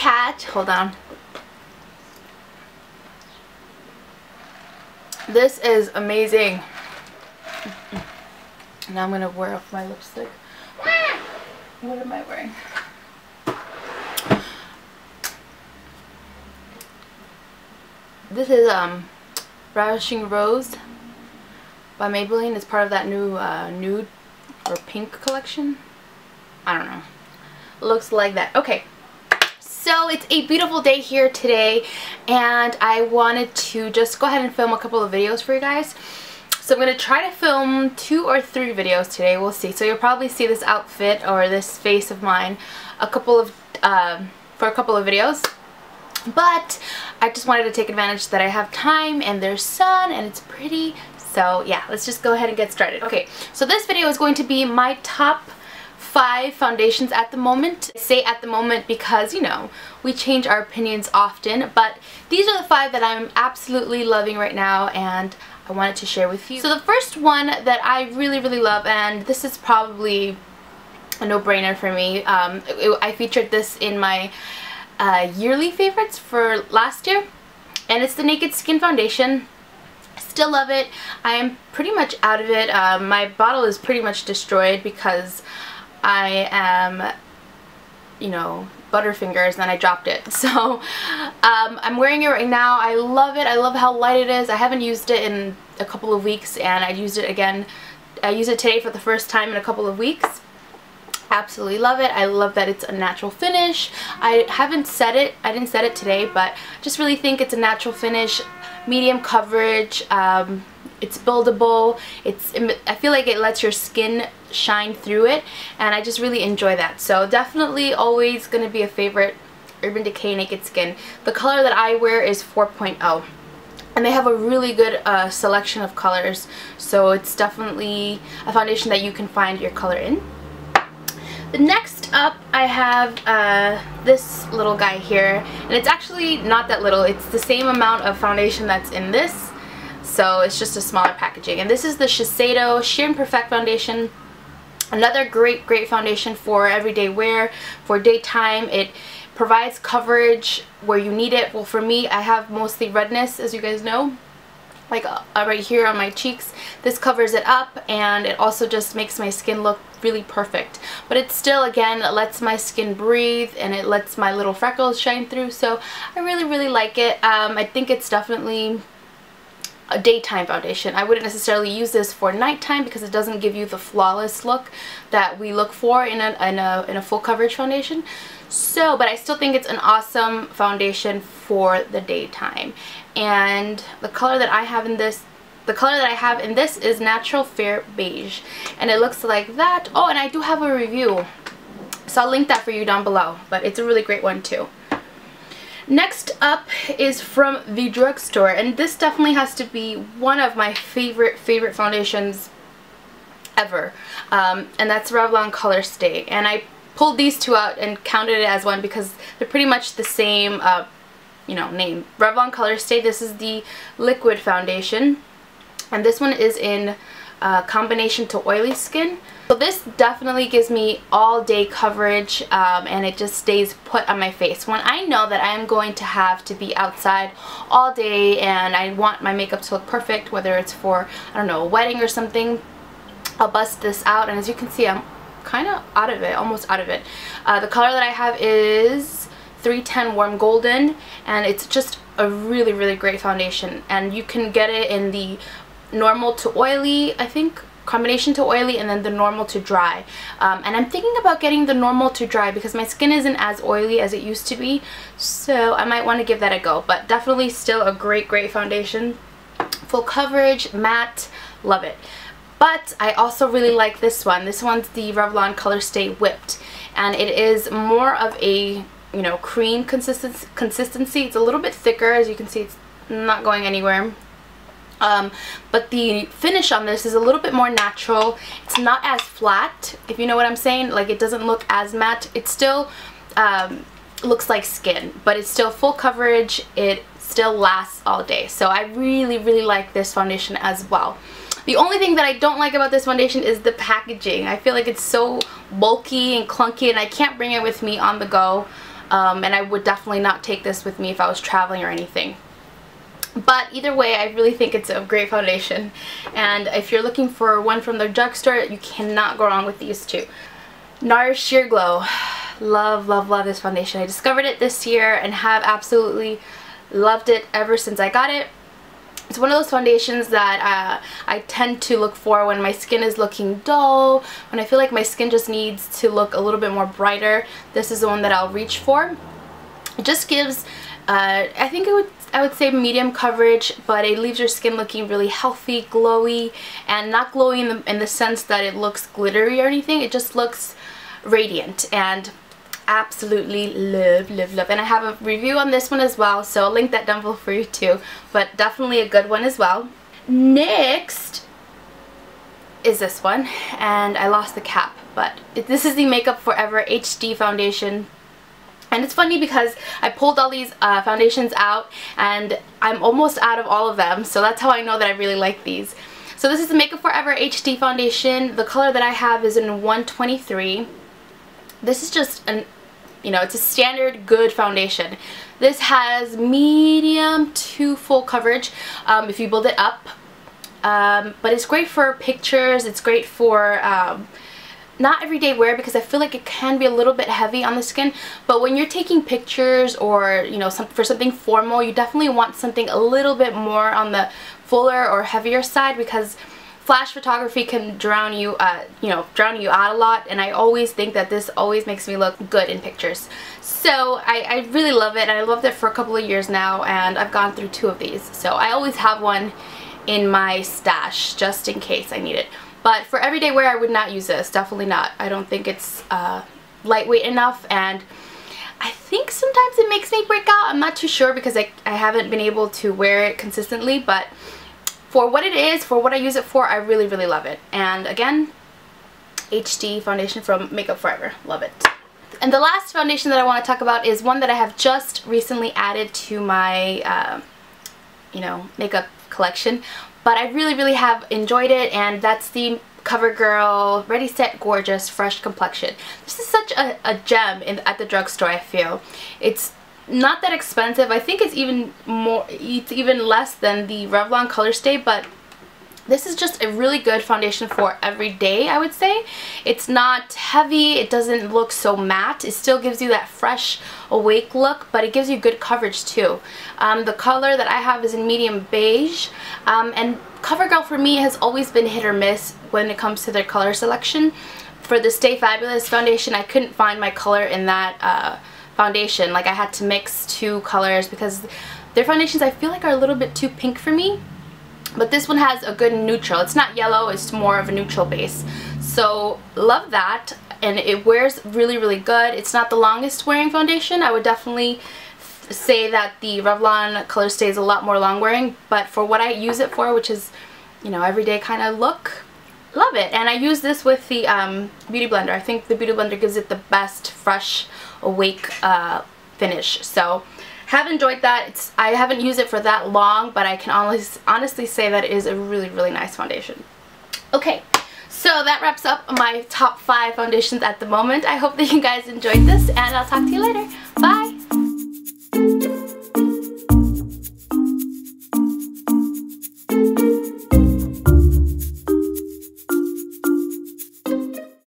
cat. Hold on. This is amazing. Now I'm gonna wear off my lipstick. What am I wearing? This is Ravishing Rose by Maybelline. It's part of that new nude or pink collection. I don't know. Looks like that. Okay. So it's a beautiful day here today, and I wanted to just go ahead and film a couple of videos for you guys. So I'm going to try to film 2 or 3 videos today. We'll see. So you'll probably see this outfit or this face of mine for a couple of videos. But I just wanted to take advantage that I have time and there's sun and it's pretty. So yeah, let's just go ahead and get started. Okay, so this video is going to be my top 5 foundations at the moment. I say at the moment because, you know, we change our opinions often, but these are the 5 that I'm absolutely loving right now and I wanted to share with you. So the first one that I really love, and this is probably a no-brainer for me, I featured this in my yearly favorites for last year, and it's the Naked Skin foundation. Still love it. I am pretty much out of it. My bottle is pretty much destroyed because I am, you know, butterfingers, and I dropped it. So I'm wearing it right now. I love it. I love how light it is. I haven't used it in a couple of weeks, and I used it again. I used it today for the first time in a couple of weeks. Absolutely love it. I love that it's a natural finish. I haven't set it. I didn't set it today, but I just really think it's a natural finish, medium coverage. It's buildable. I feel like it lets your skin shine through it, and I just really enjoy that. So definitely always going to be a favorite, Urban Decay Naked Skin. The color that I wear is 4.0. And they have a really good selection of colors. So it's definitely a foundation that you can find your color in. The next up, I have this little guy here, and it's actually not that little. It's the same amount of foundation that's in this, so it's just a smaller packaging. And this is the Shiseido Sheer and Perfect foundation. Another great foundation for everyday wear, for daytime. It provides coverage where you need it. Well, for me, I have mostly redness, as you guys know, like right here on my cheeks. This covers it up, and it also just makes my skin look really perfect. But it still, again, lets my skin breathe, and it lets my little freckles shine through. So I really like it. I think it's definitely a daytime foundation. I wouldn't necessarily use this for nighttime because it doesn't give you the flawless look that we look for in a full coverage foundation. So, but I still think it's an awesome foundation for the daytime. And the color that I have in this, is Natural Fair Beige, and it looks like that. Oh, and I do have a review, so I'll link that for you down below, but it's a really great one too. Next up is from the drugstore, and this definitely has to be one of my favorite foundations ever, and that's Revlon Colorstay. And I pulled these 2 out and counted it as one because they're pretty much the same you know, name. Revlon Colorstay. This is the liquid foundation, and this one is in combination to oily skin. So this definitely gives me all day coverage, and it just stays put on my face. When I know that I'm going to have to be outside all day and I want my makeup to look perfect, whether it's for, I don't know, a wedding or something, I'll bust this out, and as you can see, I'm kind of out of it, almost out of it. The color that I have is 310 Warm Golden, and it's just a really great foundation, and you can get it in the normal to oily, I think, combination to oily, and then the normal to dry. And I'm thinking about getting the normal to dry because my skin isn't as oily as it used to be, so I might want to give that a go. But definitely still a great foundation. Full coverage, matte, love it. But I also really like this one. This one's the Revlon Colorstay Whipped, and it is more of a, you know, cream consistency. It's a little bit thicker, as you can see. It's not going anywhere. But the finish on this is a little bit more natural. It's not as flat, if you know what I'm saying. Like, it doesn't look as matte. It still looks like skin, but it's still full coverage. It still lasts all day. So I really like this foundation as well. The only thing that I don't like about this foundation is the packaging. I feel like it's so bulky and clunky, and I can't bring it with me on the go. and I would definitely not take this with me if I was traveling or anything. But either way, I really think it's a great foundation, and if you're looking for one from the drugstore, you cannot go wrong with these two. Nars Sheer Glow. Love, love, love this foundation. I discovered it this year and have absolutely loved it ever since I got it. It's one of those foundations that I tend to look for when my skin is looking dull, when I feel like my skin just needs to look a little bit more brighter. This is the one that I'll reach for. It just gives, I think I would say medium coverage, but it leaves your skin looking really healthy, glowy, and not glowy in the sense that it looks glittery or anything. It just looks radiant, and absolutely love, love, love. And I have a review on this one as well, so I'll link that down below for you too, but definitely a good one as well. Next is this one, and I lost the cap, but this is the Makeup Forever HD foundation. And it's funny because I pulled all these foundations out and I'm almost out of all of them, so that's how I know that I really like these. So this is the Makeup Forever HD foundation. The color that I have is in 123. This is just an, it's a standard good foundation. This has medium to full coverage if you build it up. But it's great for pictures. It's great for not everyday wear, because I feel like it can be a little bit heavy on the skin. But when you're taking pictures or, for something formal, you definitely want something a little bit more on the fuller or heavier side, because flash photography can drown you out a lot, and I always think that this always makes me look good in pictures. So I really love it, and I loved it for a couple of years now, and I've gone through 2 of these. So I always have one in my stash just in case I need it. But for everyday wear, I would not use this. Definitely not. I don't think it's lightweight enough, and I think sometimes it makes me break out. I'm not too sure because I haven't been able to wear it consistently, but for what it is, for what I use it for, I really, really love it. And again, HD foundation from Makeup Forever. Love it. And the last foundation that I want to talk about is one that I have just recently added to my, makeup collection. But I really, really have enjoyed it, and that's the CoverGirl Ready Set Gorgeous Fresh Complexion. This is such a gem at the drugstore, I feel. It's not that expensive. I think it's even less than the Revlon Colorstay, but this is just a really good foundation for every day, I would say. It's not heavy, it doesn't look so matte, it still gives you that fresh, awake look, but it gives you good coverage too. The color that I have is in medium beige, and CoverGirl for me has always been hit or miss when it comes to their color selection. For the Stay Fabulous foundation, I couldn't find my color in that foundation. Like, I had to mix 2 colors because their foundations I feel like are a little bit too pink for me. But this one has a good neutral. It's not yellow, it's more of a neutral base. So love that, and it wears really, really good. It's not the longest wearing foundation. I would definitely say that the Revlon Colorstay is a lot more long wearing, but for what I use it for, which is, everyday kind of look, love it. And I use this with the Beauty Blender. I think the Beauty Blender gives it the best fresh, awake finish. So have enjoyed that. I haven't used it for that long, but I can honestly say that it is a really, really nice foundation. Okay, so that wraps up my top 5 foundations at the moment. I hope that you guys enjoyed this, and I'll talk to you later.